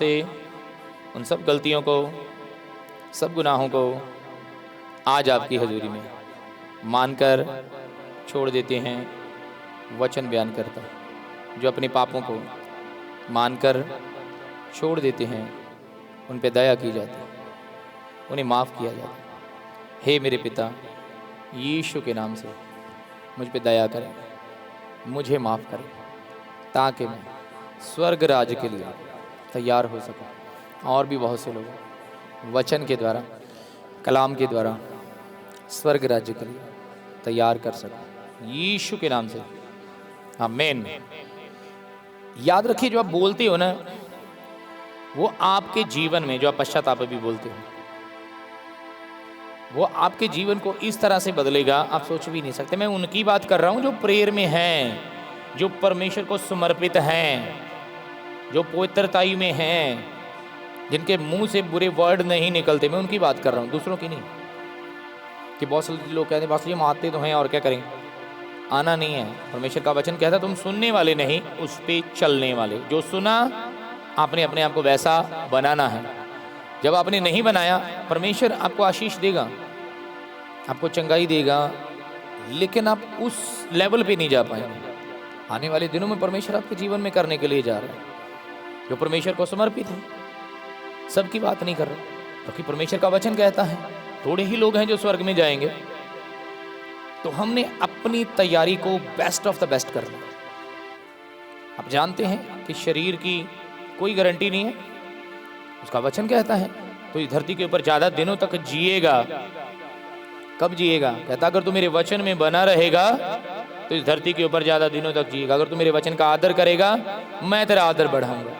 से उन सब गलतियों को, सब गुनाहों को आज आपकी हजूरी में मानकर छोड़ देते हैं। वचन बयान करता है, जो अपने पापों को मानकर छोड़ देते हैं उन पे दया की जाती है, उन्हें माफ़ किया जाता है। हे मेरे पिता, यीशु के नाम से मुझ पे दया करें, मुझे माफ़ करें, ताकि मैं स्वर्ग राज्य के लिए तैयार हो सकूं। और भी बहुत से लोग वचन के द्वारा, कलाम के द्वारा स्वर्ग राज्य के लिए तैयार कर सकूं, यीशु के नाम से आमीन। याद रखिए, जो आप बोलते हो ना, वो आपके जीवन में, जो आप पश्चाताप भी बोलते हो, वो आपके जीवन को इस तरह से बदलेगा आप सोच भी नहीं सकते। मैं उनकी बात कर रहा हूं जो प्रेयर में हैं, जो परमेश्वर को समर्पित हैं, जो पवित्रताई में हैं, जिनके मुंह से बुरे वर्ड नहीं निकलते। मैं उनकी बात कर रहा हूं, दूसरों की नहीं। कि बहुत सारे लोग कहते हैं बस ये मानते तो हैं और क्या करें, आना नहीं है। परमेश्वर का वचन कहता है तुम सुनने वाले नहीं, उस पे चलने वाले। जो सुना आपने अपने आप को वैसा बनाना है। जब आपने नहीं बनाया, परमेश्वर आपको आशीष देगा, आपको चंगाई देगा, लेकिन आप उस लेवल पे नहीं जा पाएंगे। आने वाले दिनों में परमेश्वर आपके जीवन में करने के लिए जा रहा है। जो परमेश्वर को समर्पित है, सबकी बात नहीं कर रहा, क्योंकि परमेश्वर का वचन कहता है थोड़े ही लोग हैं जो स्वर्ग में जाएंगे। तो हमने अपनी तैयारी को बेस्ट ऑफ द बेस्ट करना। आप जानते हैं कि शरीर की कोई गारंटी नहीं है, उसका वचन कहता है तो इस धरती के ऊपर ज्यादा दिनों तक जिएगा। कब जिएगा? कहता अगर तू मेरे वचन में बना रहेगा तो इस धरती के ऊपर ज्यादा दिनों तक जिएगा। अगर तू मेरे वचन का आदर करेगा, मैं तेरा आदर बढ़ाऊंगा।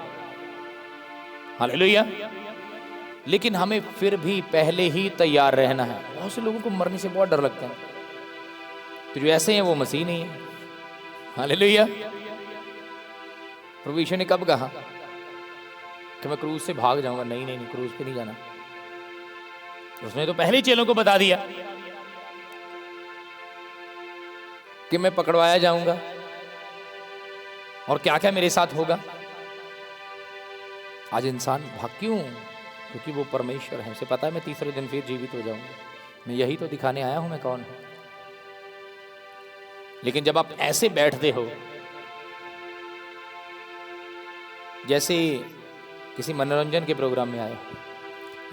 हालेलुया। लेकिन हमें फिर भी पहले ही तैयार रहना है। बहुत से लोगों को मरने से बहुत डर लगता है, तो जो ऐसे हैं वो मसीह नहीं है। हालेलुया। प्रभु यीशु ने कब कहा कि मैं क्रूज से भाग जाऊंगा? नहीं नहीं नहीं, क्रूज पे नहीं जाना। उसने तो पहले चेलों को बता दिया कि मैं पकड़वाया जाऊंगा और क्या क्या मेरे साथ होगा। आज इंसान भाग क्यों? क्योंकि वो परमेश्वर है, उसे पता है मैं तीसरे दिन फिर जीवित हो जाऊंगा। मैं यही तो दिखाने आया हूं मैं कौन हूं। लेकिन जब आप ऐसे बैठते हो जैसे किसी मनोरंजन के प्रोग्राम में आए हो,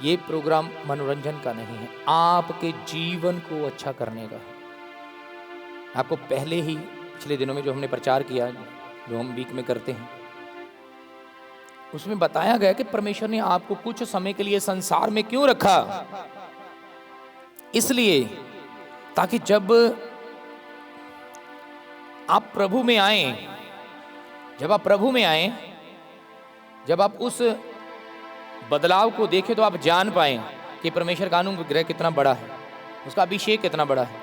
ये प्रोग्राम मनोरंजन का नहीं है, आपके जीवन को अच्छा करने का है। आपको पहले ही पिछले दिनों में जो हमने प्रचार किया, जो हम वीक में करते हैं, उसमें बताया गया कि परमेश्वर ने आपको कुछ समय के लिए संसार में क्यों रखा। इसलिए ताकि जब आप प्रभु में आए, जब आप प्रभु में आए, जब आप उस बदलाव को देखें तो आप जान पाएं कि परमेश्वर का अनुग्रह कितना बड़ा है, उसका अभिषेक कितना बड़ा है।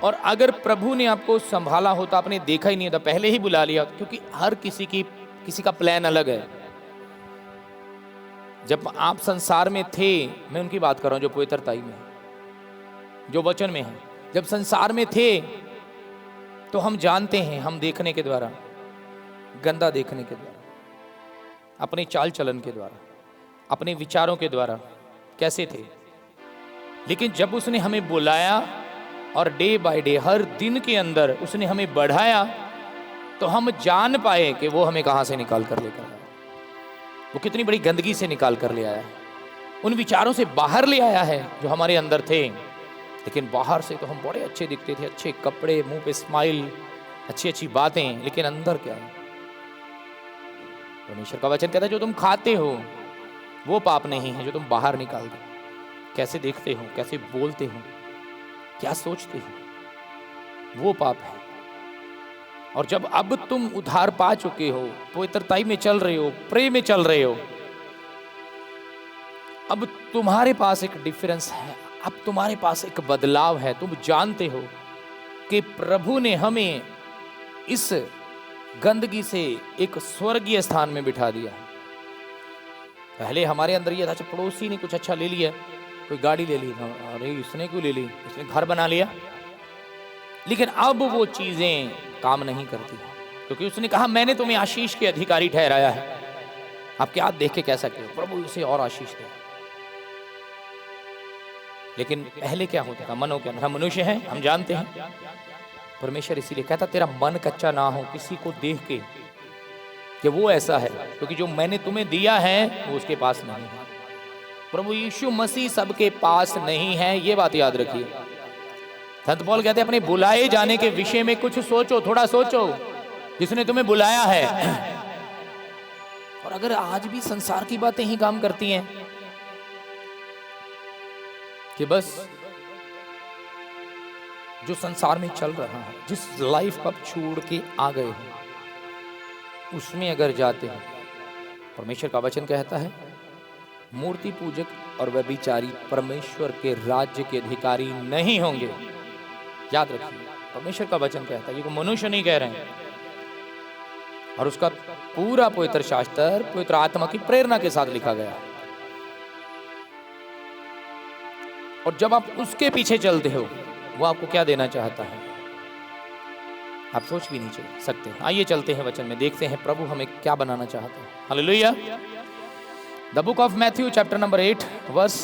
और अगर प्रभु ने आपको संभाला होता, आपने देखा ही नहीं होता, पहले ही बुला लिया, क्योंकि हर किसी का प्लान अलग है। जब आप संसार में थे, मैं उनकी बात कर रहा हूं जो पवित्रताई में है, जो वचन में है। जब संसार में थे तो हम जानते हैं, हम देखने के द्वारा, गंदा देखने के द्वारा, अपने चाल चलन के द्वारा, अपने विचारों के द्वारा कैसे थे। लेकिन जब उसने हमें बुलाया और डे बाय डे, हर दिन के अंदर उसने हमें बढ़ाया, तो हम जान पाए कि वो हमें कहां से निकाल कर लेकर आया, वो कितनी बड़ी गंदगी से निकाल कर ले आया है। उन विचारों से बाहर ले आया है जो हमारे अंदर थे। लेकिन बाहर से तो हम बड़े अच्छे दिखते थे, अच्छे कपड़े, मुंह पे स्माइल, अच्छी अच्छी बातें, लेकिन अंदर क्या है? परमेश्वर का वचन कहता है जो तुम खाते हो वो पाप नहीं है जो तुम बाहर निकाल दो। कैसे देखते हो, कैसे बोलते हो, क्या सोचते हो, वो पाप है। और जब अब तुम उद्धार पा चुके हो, पवित्रताई में चल रहे हो, प्रेम में चल रहे हो, अब तुम्हारे पास एक डिफरेंस है, अब तुम्हारे पास एक बदलाव है। तुम जानते हो कि प्रभु ने हमें इस गंदगी से एक स्वर्गीय स्थान में बिठा दिया। पहले हमारे अंदर यह था, अच्छा पड़ोसी ने कुछ अच्छा ले लिया, कोई गाड़ी ले ली, अरे इसने क्यों ले ली, इसने घर बना लिया। लेकिन अब वो चीजें काम नहीं करती, क्योंकि उसने कहा मैंने तुम्हें आशीष के अधिकारी ठहराया है, आप क्या देख के कह सकते हो प्रभु इसे और आशीष दे। लेकिन पहले क्या होता था मनों के अंदर, हम मनुष्य हैं, हम जानते हैं। परमेश्वर इसीलिए कहता तेरा मन कच्चा ना हो किसी को देख के कि वो ऐसा है, क्योंकि जो मैंने तुम्हें दिया है वो उसके पास नहीं है। प्रभु यीशु मसीह सबके पास नहीं है, ये बात याद रखिए। संत पौल कहते हैं अपने बुलाए जाने के विषय में कुछ सोचो, थोड़ा सोचो, जिसने तुम्हें बुलाया है। और अगर आज भी संसार की बातें ही काम करती हैं कि बस जो संसार में चल रहा है, जिस लाइफ को आप छोड़ के आ गए हो उसमें अगर जाते हो, परमेश्वर का वचन कहता है मूर्ति पूजक और व्यभिचारी परमेश्वर के राज्य के अधिकारी नहीं होंगे। याद रखिए, परमेश्वर का वचन कहता है, ये मनुष्य नहीं कह रहे हैं। और उसका पूरा पवित्र शास्त्र पवित्र आत्मा की प्रेरणा के साथ लिखा गया। और जब आप उसके पीछे चलते हो, वो आपको क्या देना चाहता है आप सोच भी नहीं सकते। आइए चलते हैं वचन में, देखते हैं प्रभु हमें क्या बनाना चाहता है। Hallelujah. The book of Matthew chapter number 8 verse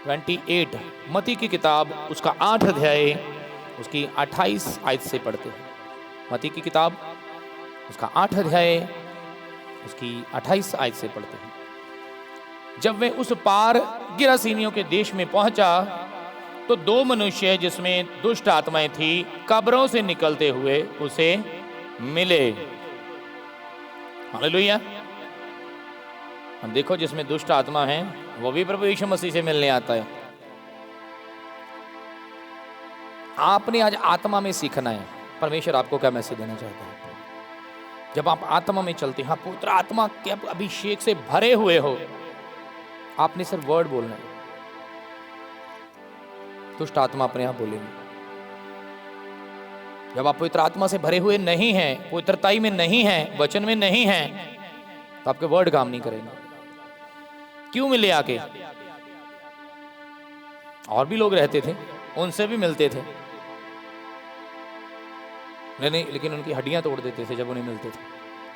28, मती की किताब उसका 8 अध्याय उसकी 28 आयत से पढ़ते हैं। मती की किताब उसका 8 अध्याय उसकी 28 आयत से पढ़ते हैं। जब वे उस पार गिरासीनियों के देश में पहुंचा तो दो मनुष्य जिसमें दुष्ट आत्माएं थी कब्रों से निकलते हुए उसे मिले। हालेलुया। हम देखो, जिसमें दुष्ट आत्मा है वो भी प्रभु यीशु मसीह से मिलने आता है। आपने आज आत्मा में सीखना है। परमेश्वर आपको क्या मैसेज देना चाहता है? जब आप आत्मा में चलते हैं, पुत्र आत्मा के अभिषेक से भरे हुए हो, आपने सिर्फ वर्ड बोलना है, दुष्ट आत्मा अपने आप बोलेंगे। जब आप पवित्र आत्मा से भरे हुए नहीं हैं, पवित्रताई में नहीं हैं, वचन में नहीं हैं, तो आपके वर्ड काम नहीं करेंगे। क्यों मिले आके? और भी लोग रहते थे, उनसे भी मिलते थे, नहीं, लेकिन उनकी हड्डियां तोड़ देते थे जब उन्हें मिलते थे।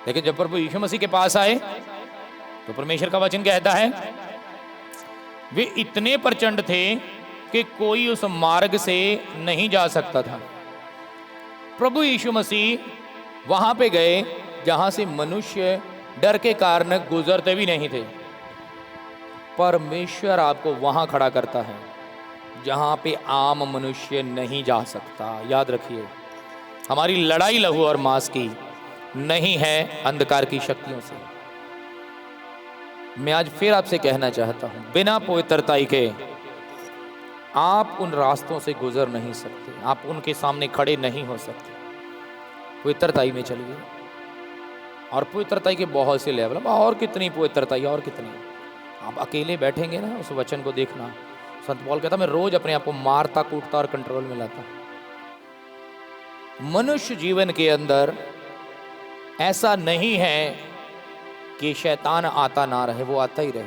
लेकिन जब प्रभु यीशु मसीह के पास आए तो परमेश्वर का वचन कहता है वे इतने प्रचंड थे कि कोई उस मार्ग से नहीं जा सकता था। प्रभु यीशु मसीह वहां पे गए जहां से मनुष्य डर के कारण गुजरते भी नहीं थे। परमेश्वर आपको वहां खड़ा करता है जहां पे आम मनुष्य नहीं जा सकता। याद रखिए, हमारी लड़ाई लहू और मांस की नहीं है, अंधकार की शक्तियों से। मैं आज फिर आपसे कहना चाहता हूं, बिना पवित्रताई के आप उन रास्तों से गुजर नहीं सकते, आप उनके सामने खड़े नहीं हो सकते। पवित्रताई में चलिए। और पवित्रताई के बहुत से लेवल, और कितनी पवित्रताई, और कितनी। आप अकेले बैठेंगे ना, उस वचन को देखना। संत पौल कहता मैं रोज अपने आप को मारता कूटता और कंट्रोल में लाता। मनुष्य जीवन के अंदर ऐसा नहीं है कि शैतान आता ना रहे, वो आता ही रहे।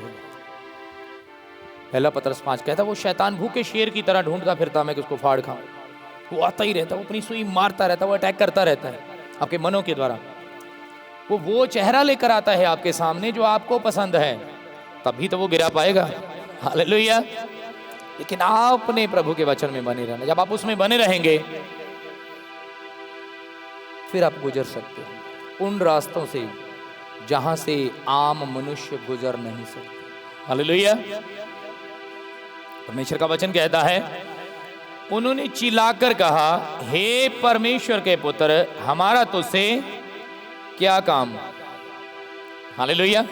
पहला पतरस 5 कहता वो शैतान भूखे शेर की तरह ढूंढता फिरता मैं कि उसको फाड़ खाऊं। वो आता ही रहता, वो अपनी सुई मारता रहता, वो अटैक करता रहता है आपके मनों के द्वारा। वो चेहरा लेकर आता है आपके सामने जो आपको पसंद है, तभी तो वो गिरा पाएगा। हालेलुया। लेकिन आपने प्रभु के वचन में बने रहना। जब आप उसमें बने रहेंगे फिर आप गुजर सकते हो उन रास्तों से जहां से आम मनुष्य गुजर नहीं सकते। हालेलुया। परमेश्वर का वचन कहता है उन्होंने चिल्लाकर कहा हे परमेश्वर के पुत्र, हमारा तुझसे क्या काम। हालेलुया।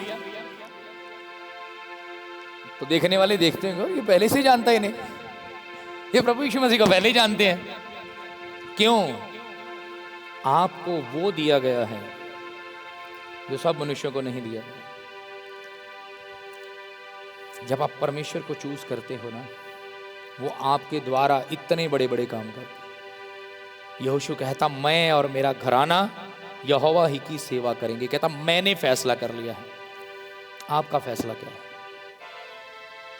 तो देखने वाले देखते हैं ये पहले से जानता है इन्हें, ये प्रभु यीशु मसीह को पहले ही जानते हैं। क्यों? आपको वो दिया गया है जो सब मनुष्यों को नहीं दिया गया। जब आप परमेश्वर को चूज करते हो ना, वो आपके द्वारा इतने बड़े बड़े काम करते। यहोशू कहता मैं और मेरा घराना यहोवा ही की सेवा करेंगे। कहता मैंने फैसला कर लिया है, आपका फैसला क्या है?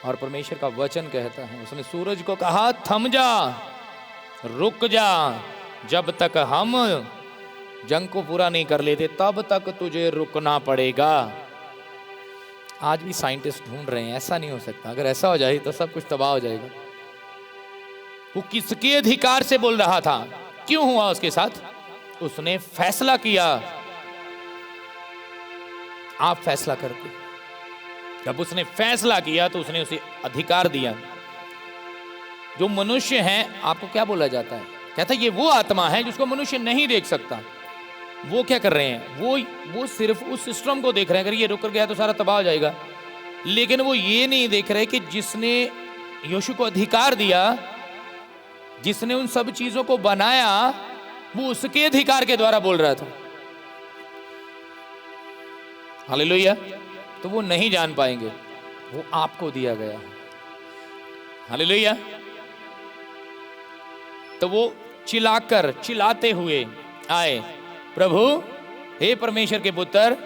और परमेश्वर का वचन कहता है उसने सूरज को कहा थम जा, रुक जा, जब तक हम जंग को पूरा नहीं कर लेते तब तक तुझे रुकना पड़ेगा। आज भी साइंटिस्ट ढूंढ रहे हैं, ऐसा नहीं हो सकता। अगर ऐसा हो जाए तो सब कुछ तबाह हो जाएगा। वो किसके अधिकार से बोल रहा था? क्यों हुआ उसके साथ? उसने फैसला किया। आप फैसला करते, जब उसने फैसला किया तो उसने उसे अधिकार दिया। जो मनुष्य है, आपको क्या बोला जाता है? कहता है ये वो आत्मा है जिसको मनुष्य नहीं देख सकता। वो क्या कर रहे हैं? वो सिर्फ उस सिस्टम को देख रहे हैं। अगर ये रुक गया तो सारा तबाह हो जाएगा। लेकिन वो ये नहीं देख रहे कि जिसने यीशु को अधिकार दिया, जिसने उन सब चीजों को बनाया, वो उसके अधिकार के द्वारा बोल रहा था। हालेलुया। तो वो नहीं जान पाएंगे, वो आपको दिया गया। हालेलुया। तो वो चिल्लाते हुए आए, प्रभु, हे परमेश्वर के पुत्र,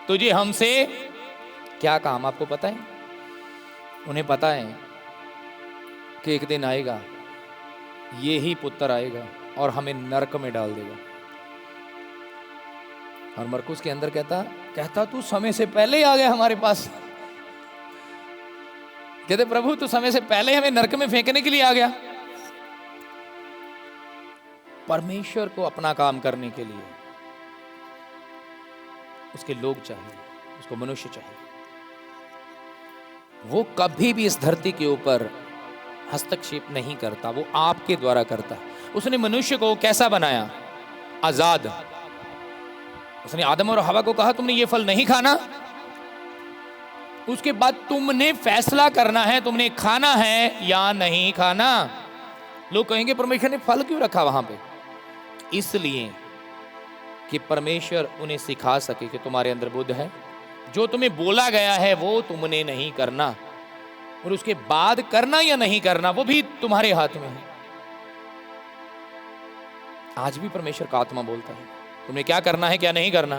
तुझे हमसे क्या काम? आपको पता है? उन्हें पता है कि एक दिन आएगा, ये ही पुत्र आएगा और हमें नरक में डाल देगा। और मरकुस के अंदर कहता तू समय से पहले ही आ गया हमारे पास। कहते प्रभु, तू समय से पहले हमें नरक में फेंकने के लिए आ गया। परमेश्वर को अपना काम करने के लिए उसके लोग चाहिए, उसको मनुष्य चाहिए। वो कभी भी इस धरती के ऊपर हस्तक्षेप नहीं करता, वो आपके द्वारा करता है। उसने मनुष्य को कैसा बनाया? आजाद। उसने आदम और हवा को कहा तुमने ये फल नहीं खाना, उसके बाद तुमने फैसला करना है, तुमने खाना है या नहीं खाना। लोग कहेंगे परमेश्वर ने फल क्यों रखा वहां पे? इसलिए कि परमेश्वर उन्हें सिखा सके कि तुम्हारे अंदर बुद्ध है, जो तुम्हें बोला गया है वो तुमने नहीं करना, और उसके बाद करना या नहीं करना वो भी तुम्हारे हाथ में है। आज भी परमेश्वर का आत्मा बोलता है तुम्हें क्या करना है, क्या नहीं करना,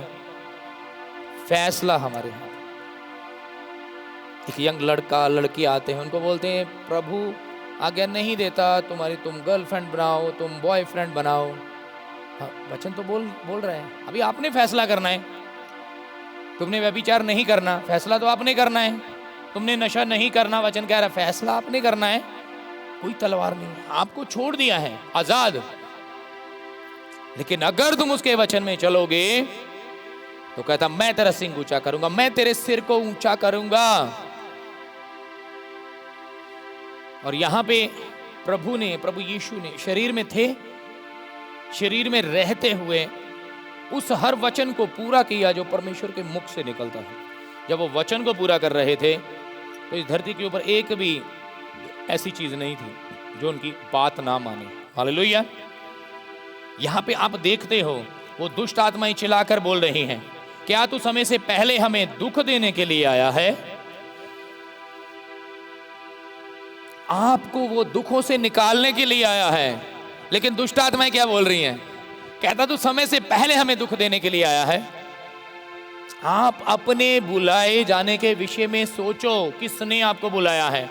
फैसला हमारे हाथ। एक यंग लड़का लड़की आते हैं, उनको बोलते हैं प्रभु आज्ञा नहीं देता तुम गर्लफ्रेंड बनाओ, तुम बॉयफ्रेंड बनाओ। हाँ, वचन तो बोल रहे हैं, अभी आपने फैसला करना है। तुमने व्यभिचार नहीं करना, फैसला तो आपने करना है। तुमने नशा नहीं करना, वचन कह रहा है फैसला आपने करना है। कोई तलवार नहीं, आपको छोड़ दिया है आजाद। लेकिन अगर तुम उसके वचन में चलोगे तो कहता मैं तेरा सिंह ऊंचा करूंगा, मैं तेरे सिर को ऊंचा करूंगा। और यहां पे प्रभु यीशु ने शरीर में थे, शरीर में रहते हुए उस हर वचन को पूरा किया जो परमेश्वर के मुख से निकलता है। जब वो वचन को पूरा कर रहे थे तो इस धरती के ऊपर एक भी ऐसी चीज नहीं थी जो उनकी बात ना माने। हालेलुया। यहां पे आप देखते हो वो दुष्ट आत्माएं चिल्लाकर बोल रही हैं, क्या तू समय से पहले हमें दुख देने के लिए आया है? आपको वो दुखों से निकालने के लिए आया है। लेकिन दुष्ट आत्माएं क्या बोल रही हैं? कहता तू समय से पहले हमें दुख देने के लिए आया है। आप अपने बुलाए जाने के विषय में सोचो, किसने आपको बुलाया है?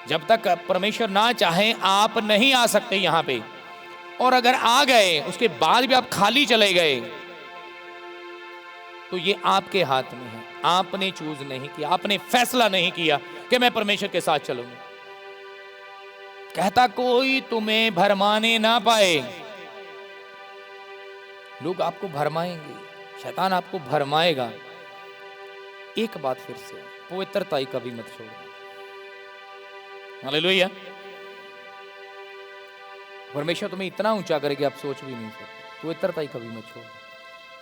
जब तक परमेश्वर ना चाहे आप नहीं आ सकते यहां पे। और अगर आ गए उसके बाद भी आप खाली चले गए तो ये आपके हाथ में है। आपने चूज नहीं किया, आपने फैसला नहीं किया कि मैं परमेश्वर के साथ चलूंगा। कहता कोई तुम्हें भरमाने ना पाए। लोग आपको भरमाएंगे, शैतान आपको भरमाएगा। एक बात फिर से, पवित्रता ही कभी मत छोड़ना। हालेलुया। परमेश्वर तुम्हें इतना ऊंचा करेगा आप सोच भी नहीं सकते। पवित्रता ही कभी मत छोड़ना।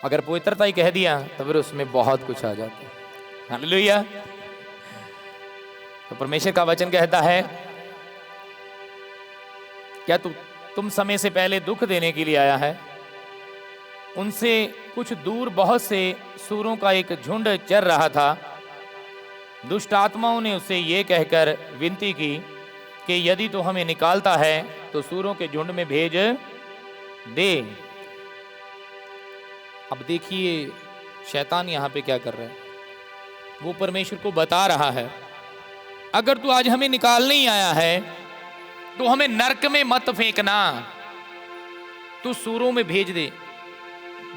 अगर पवित्रता ही कह दिया तो फिर उसमें बहुत कुछ आ जाता है। हालेलुया। तो परमेश्वर का वचन कहता है क्या तुम समय से पहले दुख देने के लिए आया है? उनसे कुछ दूर बहुत से सूरों का एक झुंड चर रहा था। दुष्ट आत्माओं ने उससे ये कहकर विनती की कि यदि तो हमें निकालता है तो सूरों के झुंड में भेज दे। अब देखिए शैतान यहां पे क्या कर रहा है। वो परमेश्वर को बता रहा है अगर तू आज हमें निकालने ही आया है तो हमें नरक में मत फेंकना, तू सूरों में भेज दे।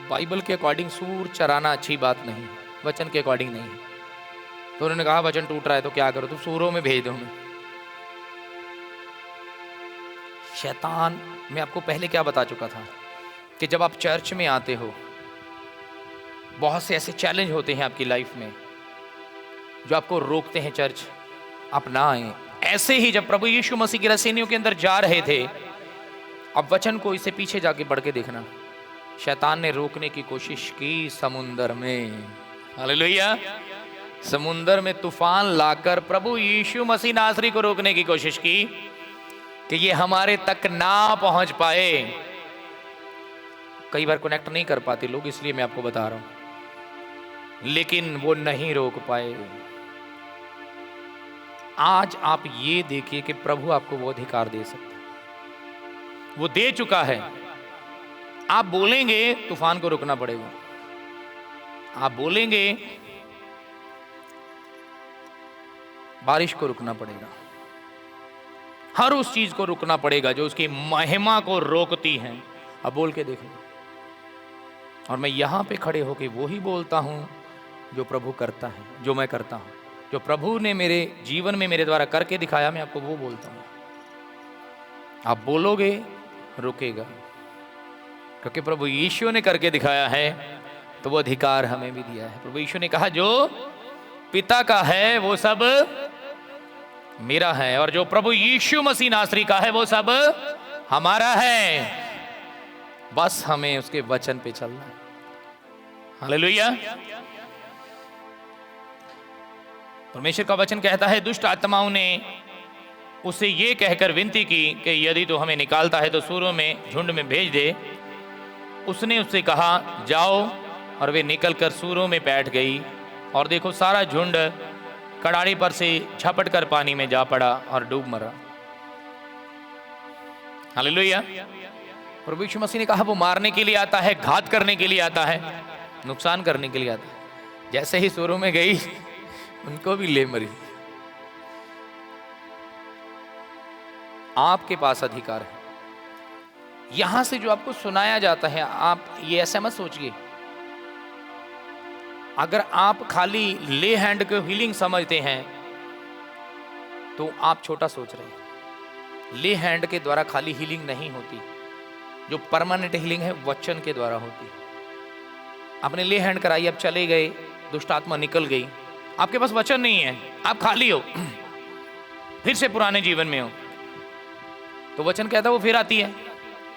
बाइबल के अकॉर्डिंग सूर चराना अच्छी बात नहीं, वचन के अकॉर्डिंग नहीं। तो उन्होंने कहा वचन टूट रहा है तो क्या करो, तो सूरों में भेज दो हमें। शैतान, मैं आपको पहले क्या बता चुका था कि जब आप चर्च में आते हो, बहुत से ऐसे चैलेंज होते हैं आपकी लाइफ में जो आपको रोकते हैं चर्च आप ना आए। ऐसे ही जब प्रभु यीशु मसीह की रसीनियों के अंदर जा रहे थे, अब वचन को इससे पीछे जाके बढ़ के देखना, शैतान ने रोकने की कोशिश की समुंदर में। हालेलुया। समुंदर में तूफान लाकर प्रभु यीशु मसीह नासरी को रोकने की कोशिश की कि ये हमारे तक ना पहुंच पाए। कई बार कनेक्ट नहीं कर पाते लोग, इसलिए मैं आपको बता रहा हूं, लेकिन वो नहीं रोक पाए। आज आप ये देखिए कि प्रभु आपको वो अधिकार दे सकता है, वो दे चुका है। आप बोलेंगे तूफान को रुकना पड़ेगा, आप बोलेंगे बारिश को रुकना पड़ेगा, हर उस चीज को रुकना पड़ेगा जो उसकी महिमा को रोकती है। अब बोल के देख लो। और मैं यहां पे खड़े होकर वो ही बोलता हूं जो प्रभु करता है, जो मैं करता हूं, जो प्रभु ने मेरे जीवन में मेरे द्वारा करके दिखाया, मैं आपको वो बोलता हूं। आप बोलोगे रुकेगा, क्योंकि प्रभु यीशु ने करके दिखाया है, तो वो अधिकार हमें भी दिया है। प्रभु यीशु ने कहा जो पिता का है वो सब मेरा है, और जो प्रभु यीशु मसीह नासरी का है वो सब हमारा है। बस हमें उसके वचन पे चलना है। हालेलुया। परमेश्वर का वचन कहता है, दुष्ट आत्माओं ने उसे ये कहकर विनती की कि यदि तो हमें निकालता है तो सूरों में झुंड में भेज दे। उसने उससे कहा जाओ, और वे निकलकर सूरों में बैठ गई। और देखो सारा झुंड कड़ाड़ी पर से झपट कर पानी में जा पड़ा और डूब मरा। हालेलुया। प्रभु यीशु मसीह ने कहा वो मारने के लिए आता है, घात करने के लिए आता है, नुकसान करने के लिए आता है। जैसे ही सूरों में गई उनको भी ले मरी। आपके पास अधिकार है। यहां से जो आपको सुनाया जाता है, आप ये ऐसा मत सोचिए। अगर आप खाली ले हैंड को हीलिंग समझते हैं तो आप छोटा सोच रहे हैं। ले हैंड के द्वारा खाली हीलिंग नहीं होती, जो परमानेंट हीलिंग है वचन के द्वारा होती। आपने ले हैंड कराई, अब चले गए, दुष्ट आत्मा निकल गई, आपके पास वचन नहीं है, आप खाली हो, फिर से पुराने जीवन में हो, तो वचन कहता है वो फिर आती है,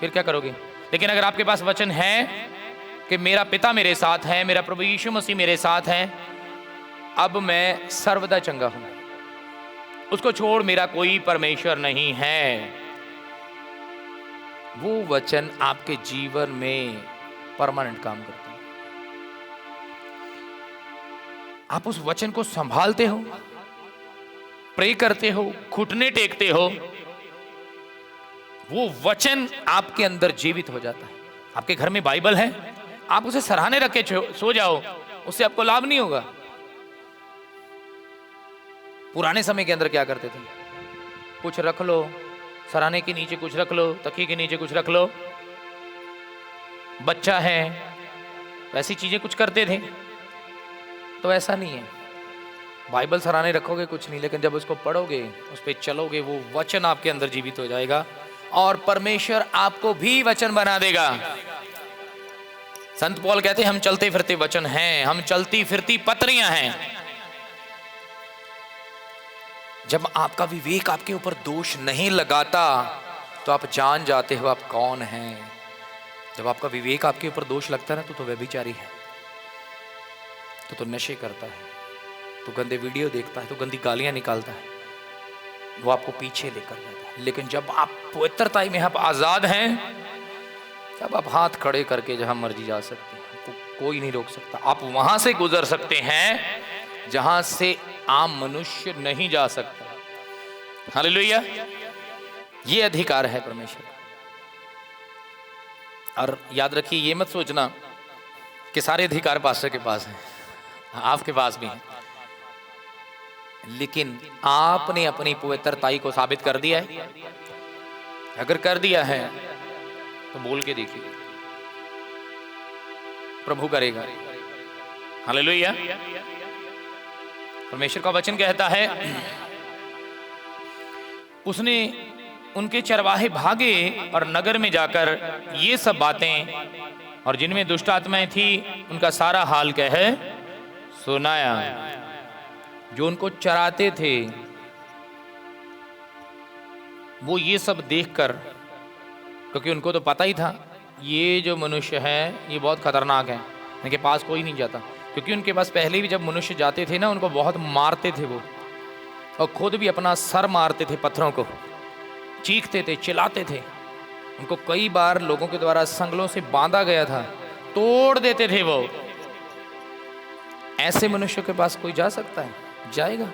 फिर क्या करोगे? लेकिन अगर आपके पास वचन है कि मेरा पिता मेरे साथ है, मेरा प्रभु यीशु मसीह मेरे साथ है, अब मैं सर्वदा चंगा हूं, उसको छोड़ मेरा कोई परमेश्वर नहीं है, वो वचन आपके जीवन में परमानेंट काम करता है। आप उस वचन को संभालते हो, प्रे करते हो, घुटने टेकते हो, वो वचन आपके अंदर जीवित हो जाता है। आपके घर में बाइबल है, आप उसे सराहने रख के सो जाओ, उससे आपको लाभ नहीं होगा। पुराने समय के अंदर क्या करते थे? कुछ रख लो, सराहने के नीचे कुछ रख लो, तकिए के नीचे कुछ रख लो, बच्चा है, ऐसी चीजें कुछ करते थे। तो ऐसा नहीं है, बाइबल सराहने रखोगे कुछ नहीं, लेकिन जब उसको पढ़ोगे, उस पर चलोगे, वो वचन आपके अंदर जीवित हो जाएगा और परमेश्वर आपको भी वचन बना देगा। संत पौल कहते हैं हम चलते फिरते वचन हैं, हम चलती फिरती पत्रियां हैं। जब आपका विवेक आपके ऊपर दोष नहीं लगाता तो आप जान जाते हो आप कौन हैं। जब आपका विवेक आपके ऊपर दोष लगता है ना, तो व्यभिचारी है, तो नशे करता है, तो गंदे वीडियो देखता है, तो गंदी गालियां निकालता है, वो आपको पीछे लेकर जाता है। लेकिन जब आप पवित्रताई में आप आजाद हैं, तब आप हाथ खड़े करके जहां मर्जी जा सकते हैं, कोई नहीं रोक सकता। आप वहां से गुजर सकते हैं जहां से आम मनुष्य नहीं जा सकता। हालेलुया। ये अधिकार है परमेश्वर। और याद रखिए, ये मत सोचना कि सारे अधिकार पास्टर के पास हैं, आपके पास भी है, लेकिन आपने अपनी पवित्रताई को साबित कर दिया है। अगर कर दिया है तो बोल के देखिए, प्रभु करेगा। हालेलुया। परमेश्वर का वचन कहता है उसने उनके चरवाहे भागे और नगर में जाकर ये सब बातें और जिनमें दुष्ट आत्माएं थी उनका सारा हाल कह सुनाया। जो उनको चराते थे वो ये सब देखकर, क्योंकि उनको तो पता ही था ये जो मनुष्य है ये बहुत खतरनाक है, इनके पास कोई नहीं जाता, क्योंकि उनके पास पहले भी जब मनुष्य जाते थे ना उनको बहुत मारते थे वो, और खुद भी अपना सर मारते थे पत्थरों को, चीखते थे, चिल्लाते थे। उनको कई बार लोगों के द्वारा संगलों से बांधा गया था, तोड़ देते थे वो। ऐसे मनुष्य के पास कोई जा सकता है? जाएगा।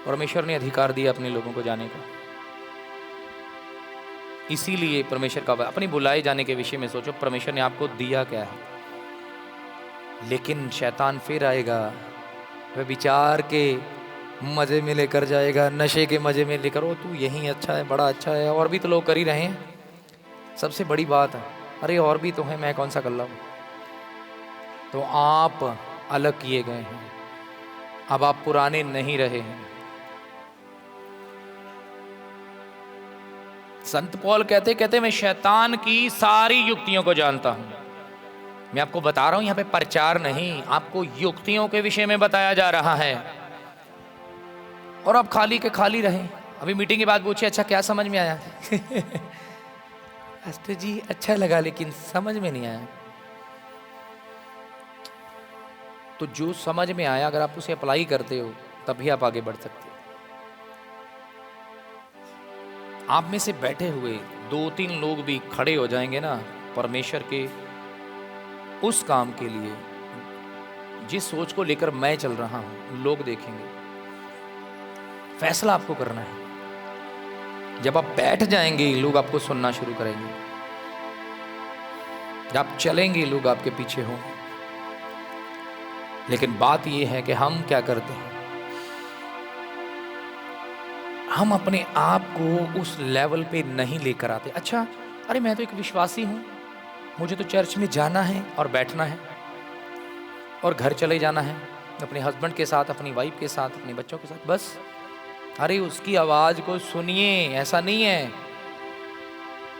परमेश्वर ने अधिकार दिया अपने लोगों को जाने का। इसीलिए परमेश्वर का अपनी बुलाए जाने के विषय में सोचो, परमेश्वर ने आपको दिया क्या है। लेकिन शैतान फिर आएगा, वह विचार के मजे में लेकर जाएगा, नशे के मजे में लेकर, ओ तू यही अच्छा है, बड़ा अच्छा है, और भी तो लोग कर ही रहे हैं। सबसे बड़ी बात है, अरे और भी तो है, मैं कौन सा कर रहा हूं। तो आप अलग किए गए हैं, अब आप पुराने नहीं रहे हैं। संत पौल कहते कहते मैं शैतान की सारी युक्तियों को जानता हूं। मैं आपको बता रहा हूं, यहां पे प्रचार नहीं, आपको युक्तियों के विषय में बताया जा रहा है। और आप खाली के खाली रहे। अभी मीटिंग के बाद पूछे अच्छा क्या समझ में आया? अस्ते जी अच्छा लगा लेकिन समझ में नहीं आया। तो जो समझ में आया अगर आप उसे अप्लाई करते हो तभी आप आगे बढ़ सकते हो। आप में से बैठे हुए 2-3 लोग भी खड़े हो जाएंगे ना परमेश्वर के उस काम के लिए जिस सोच को लेकर मैं चल रहा हूं, लोग देखेंगे। फैसला आपको करना है। जब आप बैठ जाएंगे लोग आपको सुनना शुरू करेंगे, जब आप चलेंगे लोग आपके पीछे हों। लेकिन बात यह है कि हम क्या करते हैं, हम अपने आप को उस लेवल पे नहीं लेकर आते। अच्छा अरे मैं तो एक विश्वासी हूं, मुझे तो चर्च में जाना है और बैठना है और घर चले जाना है अपने हस्बैंड के साथ, अपनी वाइफ के साथ, अपने बच्चों के साथ, बस। अरे उसकी आवाज को सुनिए, ऐसा नहीं है।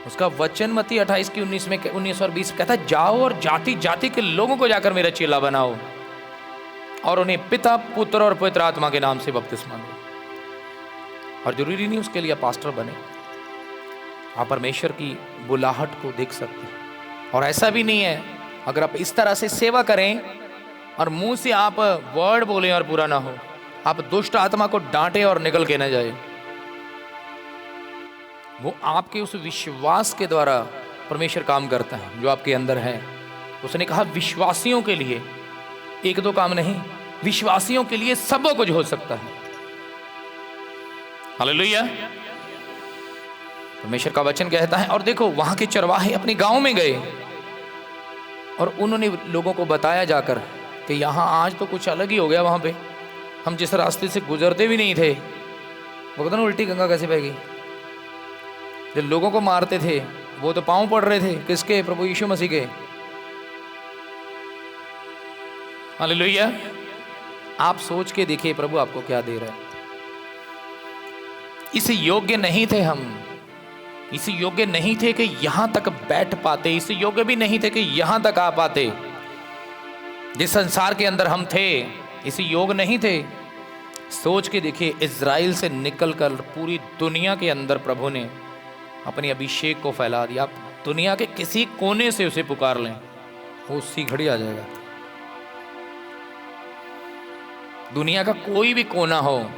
उसका वचन मत्ती 28:19 और 20 कहता है जाओ और जाति जाति के लोगों को जाकर मेरा चेला बनाओ और उन्हें पिता पुत्र और पवित्र आत्मा के नाम से बपतिस्मा दो। और जरूरी नहीं उसके लिए पास्टर बने, आप परमेश्वर की बुलाहट को देख सकते हैं। और ऐसा भी नहीं है अगर आप इस तरह से सेवा करें और मुंह से आप वर्ड बोलें और पूरा ना हो, आप दुष्ट आत्मा को डांटे और निकल के ना जाए। वो आपके उस विश्वास के द्वारा परमेश्वर काम करता है जो आपके अंदर है। उसने कहा विश्वासियों के लिए 1-2 काम नहीं, विश्वासियों के लिए सब कुछ हो सकता है। हालेलुया। परमेश्वर का वचन कहता है। और देखो वहां के चरवाहे अपने गांव में गए और उन्होंने लोगों को बताया जाकर कि यहां आज तो कुछ अलग ही हो गया। वहां पे हम जिस रास्ते से गुजरते भी नहीं थे, वो पता ना उल्टी गंगा कैसे बह गई। जो लोगों को मारते थे वो तो पांव पड़ रहे थे किसके? प्रभु यीशु मसीह के। हालेलुया। आप सोच के देखिए प्रभु आपको क्या दे रहा है। इस योग्य नहीं थे हम, इस योग्य नहीं थे कि यहां तक बैठ पाते, इस योग्य भी नहीं थे कि यहां तक आ पाते। जिस संसार के अंदर हम थे इस योग्य नहीं थे। सोच के देखिए इज़राइल से निकलकर पूरी दुनिया के अंदर प्रभु ने अपने अभिषेक को फैला दिया। आप दुनिया के किसी कोने से उसे पुकार लें, वो उसी घड़ी आ जाएगा। दुनिया का कोई भी कोना हो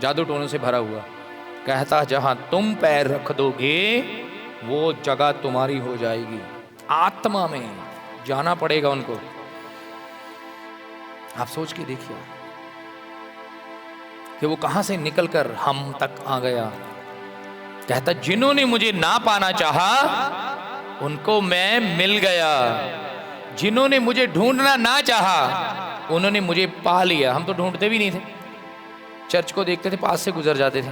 जादू टोनों से भरा हुआ, कहता जहां तुम पैर रख दोगे वो जगह तुम्हारी हो जाएगी। आत्मा में जाना पड़ेगा उनको। आप सोच के देखिए कि वो कहां से निकलकर हम तक आ गया। कहता जिन्होंने मुझे ना पाना चाहा उनको मैं मिल गया, जिन्होंने मुझे ढूंढना ना चाहा उन्होंने मुझे पा लिया। हम तो ढूंढते भी नहीं थे, चर्च को देखते थे पास से गुजर जाते थे।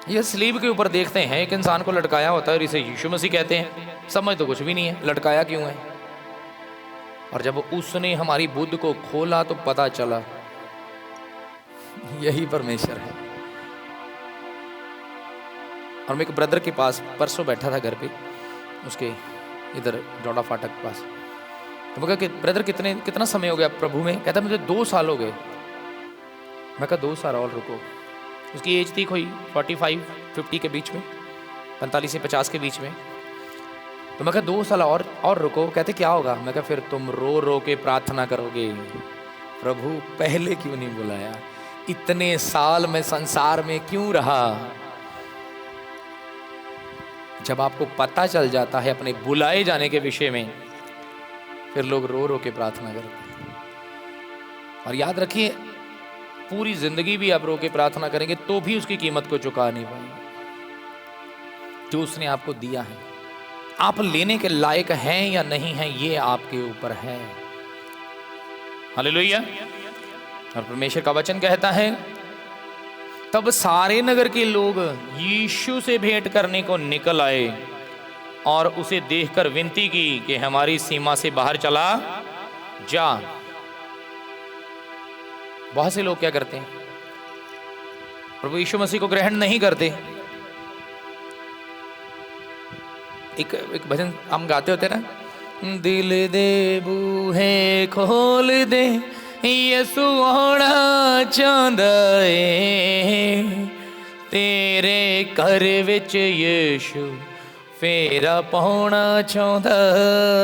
ये स्लीब के ऊपर देखते हैं एक इंसान को लटकाया होता है और इसे यीशु मसीह कहते हैं। समझ तो कुछ भी नहीं है, लटकाया क्यों है? और जब उसने हमारी बुद्ध को खोला तो पता चला यही परमेश्वर है। और मैं एक ब्रदर के पास परसों बैठा था घर पे, उसके इधर जोड़ा फाटक के पास। तो मैं कहा कि ब्रदर कितना समय हो गया प्रभु में? कहता मुझे 2 साल हो गए। मैं कहा 2 साल और रुको। उसकी एज थी कोई 45-50 के बीच में, 45 से 50 के बीच में। तो मैं कहा 2 साल और रुको। कहते क्या होगा? मैं कहा फिर तुम रो रो के प्रार्थना करोगे, प्रभु पहले क्यों नहीं बुलाया, इतने साल मैं संसार में क्यों रहा। जब आपको पता चल जाता है अपने बुलाए जाने के विषय में, फिर लोग रो रो के प्रार्थना करते हैं। और याद रखिए, पूरी जिंदगी भी आप रो के प्रार्थना करेंगे तो भी उसकी कीमत को चुका नहीं पाएंगे जो उसने आपको दिया है। आप लेने के लायक हैं या नहीं हैं, ये आपके ऊपर है। हालेलुया। और परमेश्वर का वचन कहता है, तब सारे नगर के लोग यीशु से भेंट करने को निकल आए और उसे देखकर विनती की कि हमारी सीमा से बाहर चला जा। बहुत से लोग क्या करते हैं? प्रभु यीशु मसीह को ग्रहण नहीं करते। एक भजन हम गाते होते ना, दिल दे बूहे खोल दे यसु आना चाहता है, तेरे घर विच यीशु फेरा पाउना चाहता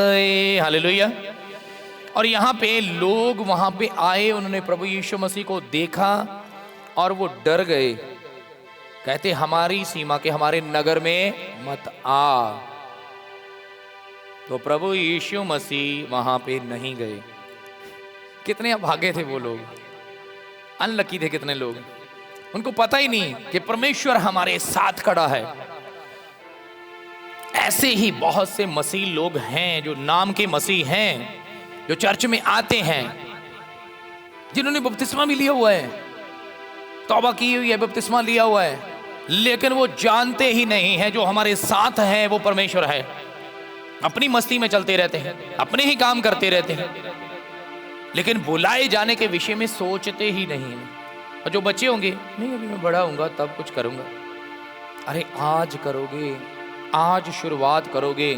है। हालेलुया। और यहाँ पे लोग वहां पे आए, उन्होंने प्रभु यीशु मसीह को देखा और वो डर गए। कहते हमारी सीमा के, हमारे नगर में मत आ। तो प्रभु यीशु मसीह वहां पे नहीं गए। कितने अभागे थे वो लोग, अनलकी थे कितने लोग। उनको पता ही नहीं कि परमेश्वर हमारे साथ खड़ा है। ऐसे ही बहुत से मसीह लोग हैं जो नाम के मसीह हैं, जो चर्च में आते हैं, जिन्होंने बपतिस्मा भी लिया हुआ है, तौबा की हुई है, बपतिस्मा लिया हुआ है, लेकिन वो जानते ही नहीं है जो हमारे साथ है वो परमेश्वर है। अपनी मस्ती में चलते रहते हैं, अपने ही काम करते रहते हैं, लेकिन बुलाए जाने के विषय में सोचते ही नहीं हैं। और जो बच्चे होंगे, नहीं अभी मैं बड़ा होऊंगा तब कुछ करूंगा। अरे आज करोगे, आज शुरुआत करोगे,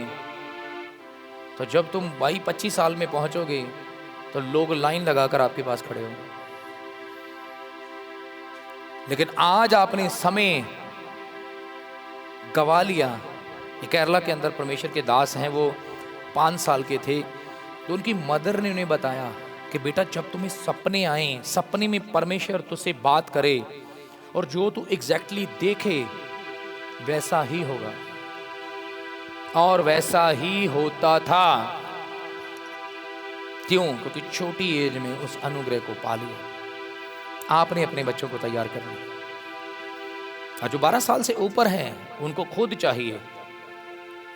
तो जब तुम 22-25 साल में पहुंचोगे तो लोग लाइन लगाकर आपके पास खड़े होंगे। लेकिन आज आपने समय गवा लिया। केरला के अंदर परमेश्वर के दास हैं, वो 5 साल के थे, तो उनकी मदर ने उन्हें बताया कि बेटा जब तुम्हें सपने आए, सपने में परमेश्वर तुझसे बात करे और जो तू एग्जैक्टली देखे वैसा ही होगा। और वैसा ही होता था। क्यों? क्योंकि छोटी एज में उस अनुग्रह को पा लिया। आपने अपने बच्चों को तैयार कर लिया। और जो 12 साल से ऊपर हैं, उनको खुद चाहिए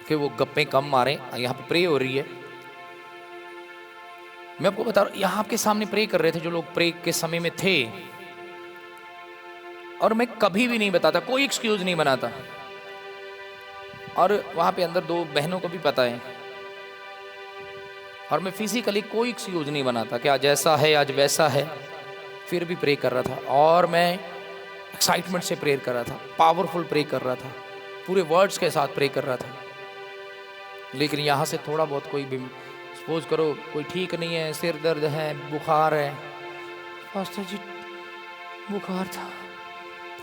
कि वो गप्पे कम मारें। यहाँ पे प्रे हो रही है, मैं आपको बता रहा हूं, यहाँ आपके सामने प्रे कर रहे थे जो लोग प्रे के समय में थे। और मैं कभी भी नहीं बताता, कोई एक्सक्यूज नहीं बनाता। और वहाँ पे अंदर 2 बहनों को भी पता है। और मैं फिजिकली कोई एक्सक्यूज नहीं बनाता कि आज ऐसा है, आज वैसा है। फिर भी प्रे कर रहा था, और मैं एक्साइटमेंट से प्रेयर कर रहा था, पावरफुल प्रे कर रहा था, पूरे वर्ड्स के साथ प्रे कर रहा था। लेकिन यहाँ से थोड़ा बहुत कोई भी, सपोज करो कोई ठीक नहीं है, सिर दर्द है, बुखार है, पास्टर जी बुखार था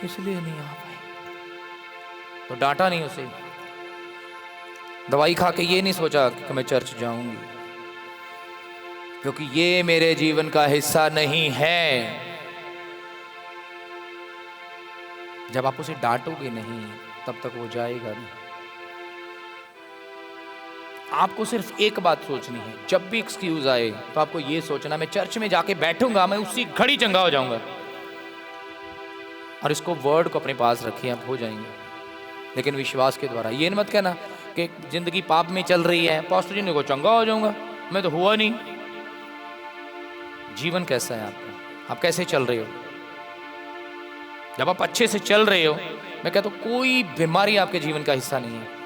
इसलिए नहीं आ पाए, तो डांटा नहीं उसे। दवाई खा के ये नहीं सोचा कि मैं चर्च जाऊंगी, क्योंकि ये मेरे जीवन का हिस्सा नहीं है। जब आप उसे डांटोगे नहीं तब तक वो जाएगा नहीं। आपको सिर्फ एक बात सोचनी है, जब भी एक्सक्यूज आए तो आपको ये सोचना, मैं चर्च में जाके बैठूंगा, मैं उसी घड़ी चंगा हो जाऊंगा। और इसको वर्ड को अपने पास रखिए, आप हो जाएंगे, लेकिन विश्वास के द्वारा। ये मत कहना कि जिंदगी पाप में चल रही है, पास्टर जी ने को चंगा हो जाऊंगा, मैं तो हुआ नहीं। जीवन कैसा है आपका, आप कैसे चल रहे हो? जब आप अच्छे से चल रहे हो, मैं कहता हूं कोई बीमारी आपके जीवन का हिस्सा नहीं है।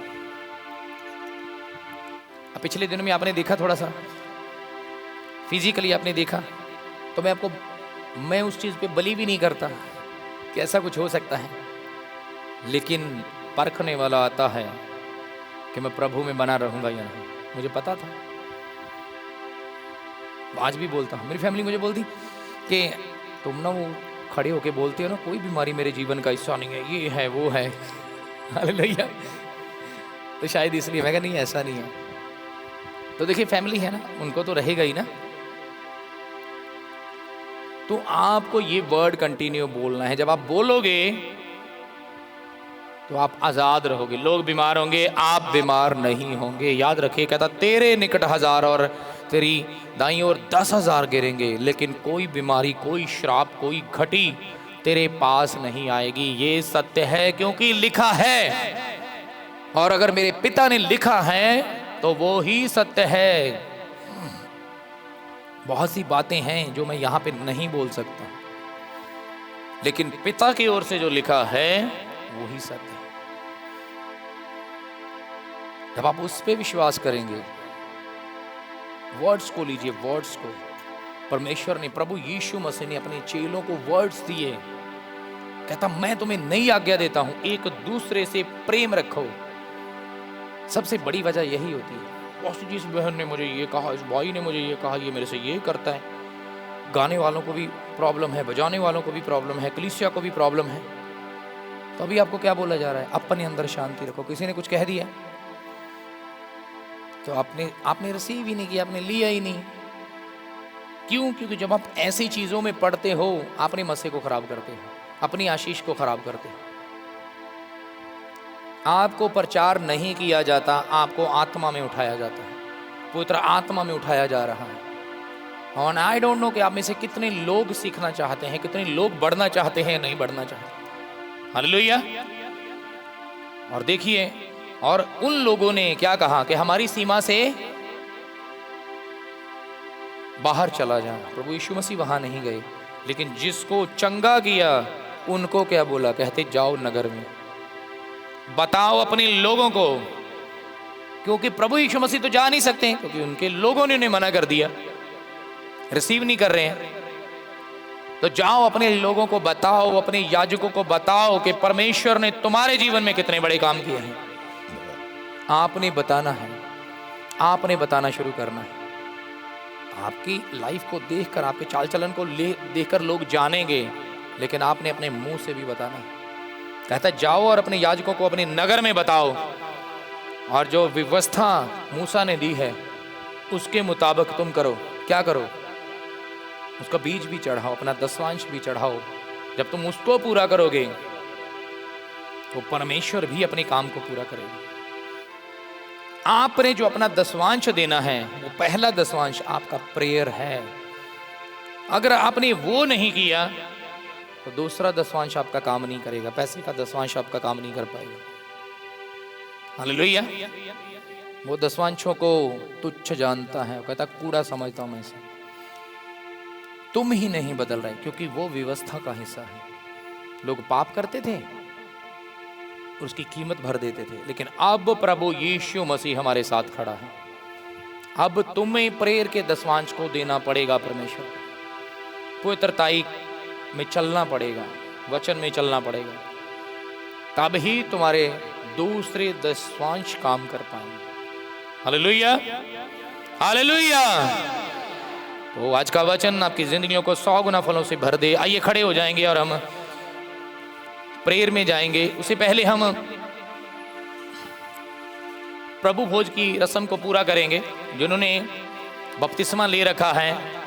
पिछले दिनों में आपने देखा थोड़ा सा फिजिकली आपने देखा, तो मैं उस चीज़ पे बली भी नहीं करता कि ऐसा कुछ हो सकता है, लेकिन परखने वाला आता है कि मैं प्रभु में बना रहूंगा या नहीं। मुझे पता था, आज भी बोलता हूँ। मेरी फैमिली मुझे बोलती कि तुम ना वो खड़े होके बोलते हो ना, कोई बीमारी मेरे जीवन का हिस्सा नहीं है, ये है वो है। हालेलुया। तो शायद इसलिए मैं कहा नहीं, ऐसा नहीं है। तो देखिए फैमिली है ना, उनको तो रहेगा ही ना। तो आपको ये वर्ड कंटिन्यू बोलना है। जब आप बोलोगे तो आप आजाद रहोगे। लोग बीमार होंगे, आप बीमार नहीं होंगे। याद रखिए, कहता तेरे निकट 1000 और तेरी दाईं ओर 10,000 गिरेंगे, लेकिन कोई बीमारी, कोई श्राप, कोई घटी तेरे पास नहीं आएगी। ये सत्य है, क्योंकि लिखा है। और अगर मेरे पिता ने लिखा है तो वो ही सत्य है। बहुत सी बातें हैं जो मैं यहां पे नहीं बोल सकता, लेकिन पिता की ओर से जो लिखा है वो ही सत्य है। जब आप उस पे विश्वास करेंगे, वर्ड्स को लीजिए, वर्ड्स को। परमेश्वर ने, प्रभु यीशु मसीह ने अपने चेलों को वर्ड्स दिए। कहता मैं तुम्हें नई आज्ञा देता हूं, एक दूसरे से प्रेम रखो। सबसे बड़ी वजह यही होती है। पॉस्टर जी, इस बहन ने मुझे ये कहा, इस भाई ने मुझे ये कहा, ये मेरे से ये करता है। गाने वालों को भी प्रॉब्लम है, बजाने वालों को भी प्रॉब्लम है, कलीसिया को भी प्रॉब्लम है। तो अभी आपको क्या बोला जा रहा है? अपने अंदर शांति रखो। किसी ने कुछ कह दिया तो आपने रिसीव ही नहीं किया, आपने लिया ही नहीं। क्यों? क्योंकि जब आप ऐसी चीजों में पढ़ते हो, अपने मसले को खराब करते हो, अपनी आशीष को खराब करते हो। आपको प्रचार नहीं किया जाता, आपको आत्मा में उठाया जाता है, पवित्र आत्मा में उठाया जा रहा है। और आई डोंट नो कि आप में से कितने लोग सीखना चाहते हैं, कितने लोग बढ़ना चाहते हैं, नहीं बढ़ना चाहते। हालेलुया। और देखिए, और उन लोगों ने क्या कहा कि हमारी सीमा से बाहर चला जा। प्रभु यीशु मसीह वहां नहीं गए, लेकिन जिसको चंगा किया उनको क्या बोला? कहते जाओ नगर में, बताओ अपने लोगों को। क्योंकि प्रभु यीशु मसीह तो जा नहीं सकते, क्योंकि उनके लोगों ने उन्हें मना कर दिया, रिसीव नहीं कर रहे हैं। तो जाओ अपने लोगों को बताओ, अपने याजकों को बताओ कि परमेश्वर ने तुम्हारे जीवन में कितने बड़े काम किए हैं। आपने बताना है, आपने बताना शुरू करना है। आपकी लाइफ को देखकर, आपके चाल चलन को देखकर लोग जानेंगे, लेकिन आपने अपने मुंह से भी बताना है। कहता है जाओ और अपने याजकों को अपने नगर में बताओ, और जो व्यवस्था मूसा ने दी है उसके मुताबिक तुम करो। क्या करो? उसका बीज भी चढ़ाओ, अपना दशवांश भी चढ़ाओ। जब तुम उसको पूरा करोगे तो परमेश्वर भी अपने काम को पूरा करेगा। आपने जो अपना दशवांश देना है, वो पहला दशवांश आपका प्रेयर है। अगर आपने वो नहीं किया तो दूसरा दशवांश आपका काम नहीं करेगा, पैसे का दशवांश आपका काम नहीं कर पाएगा। हालेलुया। वो दशवांशों को तुच्छ जानता है, वो कहता कूड़ा समझता हूं मैं इसे। तुम ही नहीं बदल रहे, क्योंकि वो व्यवस्था का हिस्सा है। लोग पाप करते थे, उसकी कीमत भर देते थे, लेकिन अब प्रभु यीशु मसीह हमारे साथ खड़ा है। अब तुम्हें प्रेयर के दशवांश को देना पड़ेगा। परमेश्वर पवित्रताई में चलना पड़ेगा, वचन में चलना पड़ेगा, तब ही तुम्हारे दूसरे दशवांश काम कर पाएंगे। Hallelujah, hallelujah. तो आज का वचन आपकी जिंदगियों को 100 गुना फलों से भर दे। आइए खड़े हो जाएंगे और हम प्रेयर में जाएंगे। उससे पहले हम प्रभु भोज की रस्म को पूरा करेंगे। जिन्होंने बपतिस्मा ले रखा है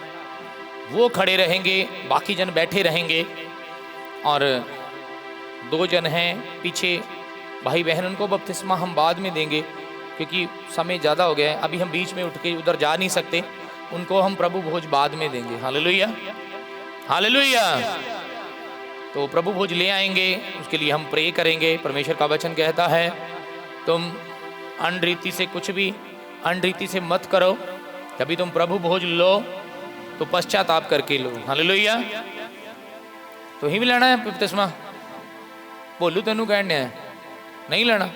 वो खड़े रहेंगे, बाकी जन बैठे रहेंगे। और 2 जन हैं पीछे भाई बहन, उनको बपतिस्मा हम बाद में देंगे, क्योंकि समय ज़्यादा हो गया है। अभी हम बीच में उठ के उधर जा नहीं सकते, उनको हम प्रभु भोज बाद में देंगे। Hallelujah, hallelujah. तो प्रभु भोज ले आएंगे, उसके लिए हम प्रे करेंगे। परमेश्वर का वचन कहता है तुम अनरीति से कुछ भी अनरीति से मत करो। जब तुम प्रभु भोज लो तो पश्चाताप करके लो। हालेलुया। तो ही भी लेना है बपतिस्मा? बोलू तेनू कहने है नहीं लेना?